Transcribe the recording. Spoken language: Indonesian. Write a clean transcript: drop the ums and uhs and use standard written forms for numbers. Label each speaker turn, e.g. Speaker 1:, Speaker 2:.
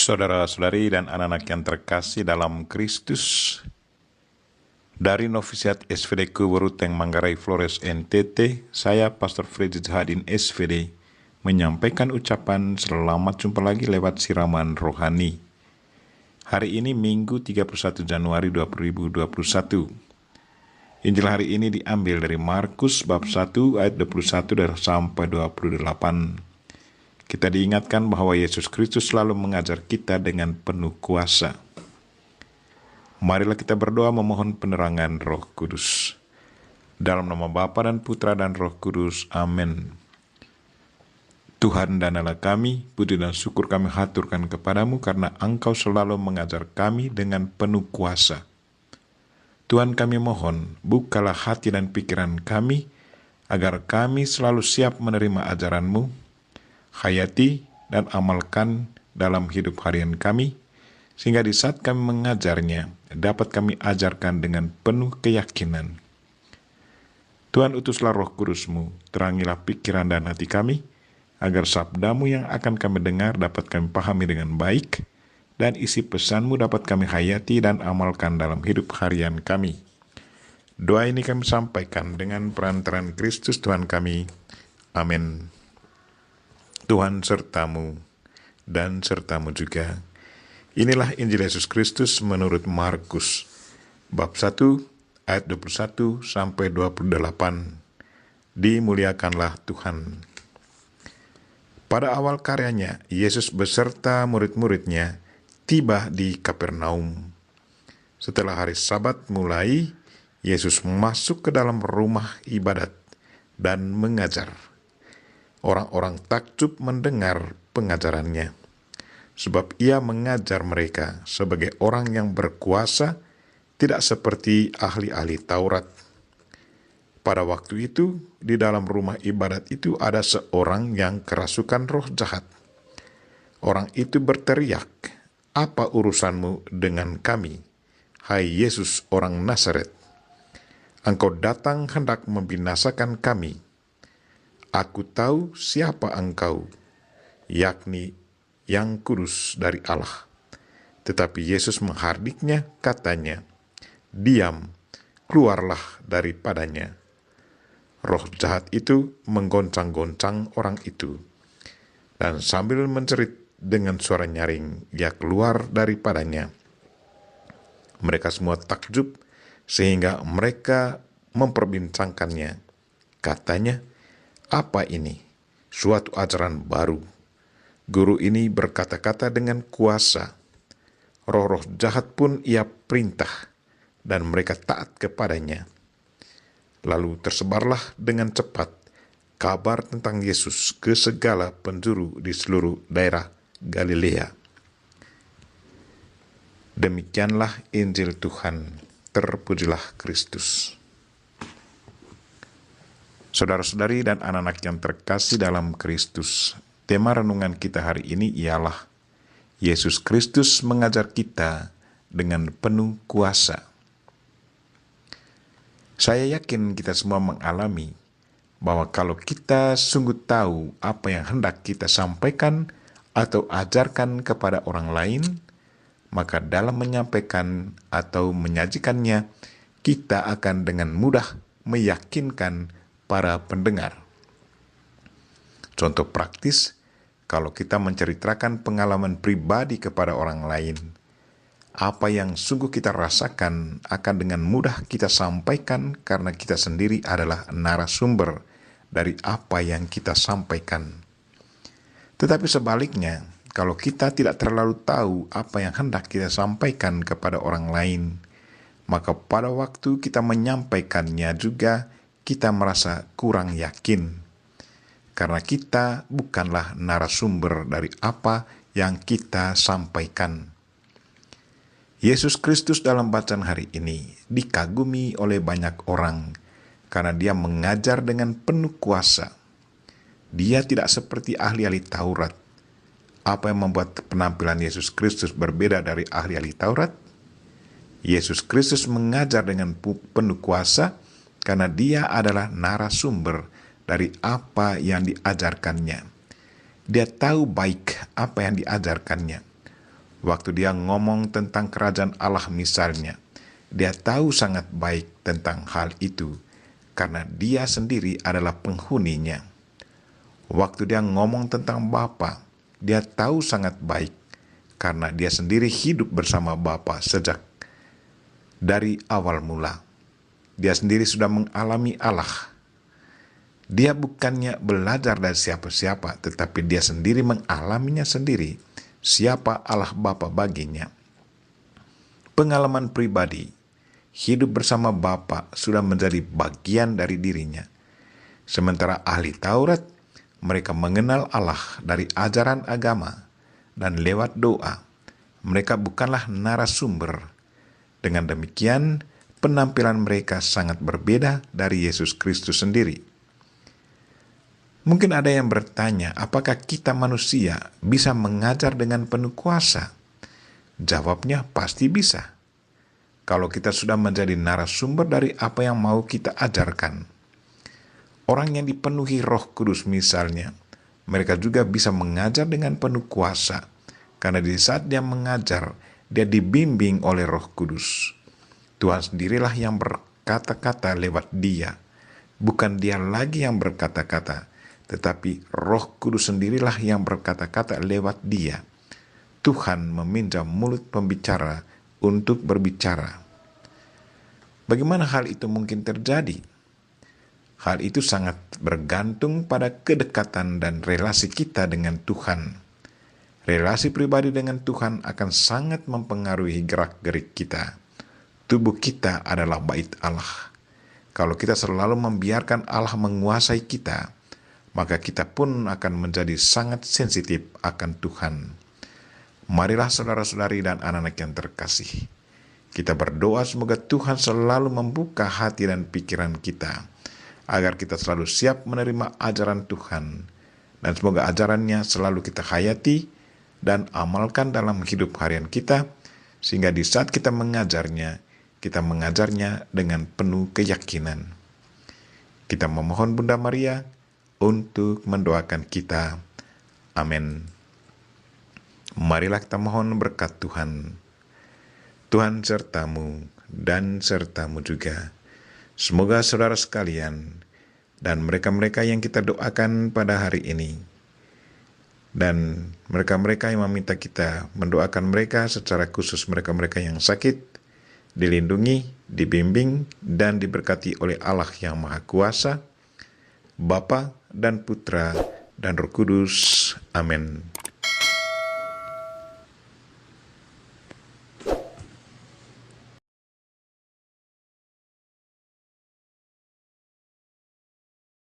Speaker 1: Saudara-saudari dan anak-anak yang terkasih dalam Kristus, dari Novisiat SVD Kuburuteng Manggarai Flores NTT, saya Pastor Freddy Hadin SVD menyampaikan ucapan selamat jumpa lagi lewat siraman rohani. Hari ini Minggu 31 Januari 2021. Injil hari ini diambil dari Markus bab 1 ayat 21 sampai 28. Kita diingatkan bahwa Yesus Kristus selalu mengajar kita dengan penuh kuasa. Marilah kita berdoa memohon penerangan Roh Kudus. Dalam nama Bapa dan Putra dan Roh Kudus. Amin. Tuhan dan Allah kami, puji dan syukur kami haturkan kepadamu karena Engkau selalu mengajar kami dengan penuh kuasa. Tuhan kami mohon, bukalah hati dan pikiran kami, agar kami selalu siap menerima ajaran-Mu, hayati dan amalkan dalam hidup harian kami, sehingga di saat kami mengajarnya, dapat kami ajarkan dengan penuh keyakinan. Tuhan, utuslah Roh Kudus-Mu, terangilah pikiran dan hati kami, agar sabda-Mu yang akan kami dengar dapat kami pahami dengan baik, dan isi pesan-Mu dapat kami hayati dan amalkan dalam hidup harian kami. Doa ini kami sampaikan dengan perantaraan Kristus Tuhan kami. Amin. Tuhan sertamu dan sertamu juga. Inilah Injil Yesus Kristus menurut Markus bab 1 ayat 21 sampai 28. Dimuliakanlah Tuhan. Pada awal karyanya, Yesus beserta murid-muridnya tiba di Kapernaum. Setelah hari Sabat mulai, Yesus masuk ke dalam rumah ibadat dan mengajar. Orang-orang takjub mendengar pengajarannya, sebab ia mengajar mereka sebagai orang yang berkuasa, tidak seperti ahli-ahli Taurat. Pada waktu itu, di dalam rumah ibadat itu ada seorang yang kerasukan roh jahat. Orang itu berteriak, "Apa urusanmu dengan kami, hai Yesus orang Nazaret? Engkau datang hendak membinasakan kami. Aku tahu siapa engkau, yakni yang kudus dari Allah." Tetapi Yesus menghardiknya, katanya, "Diam, keluarlah daripadanya." Roh jahat itu menggoncang-goncang orang itu, dan sambil menjerit dengan suara nyaring, ia keluar daripadanya. Mereka semua takjub, sehingga mereka memperbincangkannya. Katanya, "Apa ini? Suatu ajaran baru. Guru ini berkata-kata dengan kuasa. Roh-roh jahat pun ia perintah, dan mereka taat kepadanya." Lalu tersebarlah dengan cepat kabar tentang Yesus ke segala penjuru di seluruh daerah Galilea. Demikianlah Injil Tuhan. Terpujilah Kristus. Saudara-saudari dan anak-anak yang terkasih dalam Kristus, tema renungan kita hari ini ialah Yesus Kristus mengajar kita dengan penuh kuasa. Saya yakin kita semua mengalami bahwa kalau kita sungguh tahu apa yang hendak kita sampaikan atau ajarkan kepada orang lain, maka dalam menyampaikan atau menyajikannya, kita akan dengan mudah meyakinkan para pendengar. Contoh praktis, kalau kita menceritakan pengalaman pribadi kepada orang lain, apa yang sungguh kita rasakan akan dengan mudah kita sampaikan karena kita sendiri adalah narasumber dari apa yang kita sampaikan. Tetapi sebaliknya, kalau kita tidak terlalu tahu apa yang hendak kita sampaikan kepada orang lain, maka pada waktu kita menyampaikannya juga kita merasa kurang yakin, karena kita bukanlah narasumber dari apa yang kita sampaikan. Yesus Kristus dalam bacaan hari ini dikagumi oleh banyak orang karena dia mengajar dengan penuh kuasa. Dia tidak seperti ahli-ahli Taurat. Apa yang membuat penampilan Yesus Kristus berbeda dari ahli-ahli Taurat? Yesus Kristus mengajar dengan penuh kuasa karena dia adalah narasumber dari apa yang diajarkannya. Dia tahu baik apa yang diajarkannya. Waktu dia ngomong tentang kerajaan Allah misalnya, dia tahu sangat baik tentang hal itu karena dia sendiri adalah penghuninya. Waktu dia ngomong tentang Bapa, dia tahu sangat baik karena dia sendiri hidup bersama Bapa sejak dari awal mula. Dia sendiri sudah mengalami Allah. Dia bukannya belajar dari siapa-siapa, tetapi dia sendiri mengalaminya sendiri, siapa Allah Bapa baginya. Pengalaman pribadi, hidup bersama Bapa sudah menjadi bagian dari dirinya. Sementara ahli Taurat, mereka mengenal Allah dari ajaran agama dan lewat doa. Mereka bukanlah narasumber. Dengan demikian, penampilan mereka sangat berbeda dari Yesus Kristus sendiri. Mungkin ada yang bertanya, apakah kita manusia bisa mengajar dengan penuh kuasa? Jawabnya pasti bisa. Kalau kita sudah menjadi narasumber dari apa yang mau kita ajarkan. Orang yang dipenuhi Roh Kudus misalnya, mereka juga bisa mengajar dengan penuh kuasa. Karena di saat dia mengajar, dia dibimbing oleh Roh Kudus. Tuhan sendirilah yang berkata-kata lewat dia. Bukan dia lagi yang berkata-kata, tetapi Roh Kudus sendirilah yang berkata-kata lewat dia. Tuhan meminjam mulut pembicara untuk berbicara. Bagaimana hal itu mungkin terjadi? Hal itu sangat bergantung pada kedekatan dan relasi kita dengan Tuhan. Relasi pribadi dengan Tuhan akan sangat mempengaruhi gerak-gerik kita. Tubuh kita adalah bait Allah. Kalau kita selalu membiarkan Allah menguasai kita, maka kita pun akan menjadi sangat sensitif akan Tuhan. Marilah saudara-saudari dan anak-anak yang terkasih, kita berdoa semoga Tuhan selalu membuka hati dan pikiran kita, agar kita selalu siap menerima ajaran Tuhan, dan semoga ajarannya selalu kita hayati dan amalkan dalam hidup harian kita, sehingga di saat kita mengajarnya dengan penuh keyakinan. Kita memohon Bunda Maria untuk mendoakan kita. Amin. Marilah kita mohon berkat Tuhan. Tuhan sertamu dan sertamu juga. Semoga saudara sekalian dan mereka-mereka yang kita doakan pada hari ini, dan mereka-mereka yang meminta kita mendoakan mereka secara khusus, mereka-mereka yang sakit, dilindungi, dibimbing, dan diberkati oleh Allah yang Maha Kuasa, Bapa dan Putra dan Roh Kudus. Amin.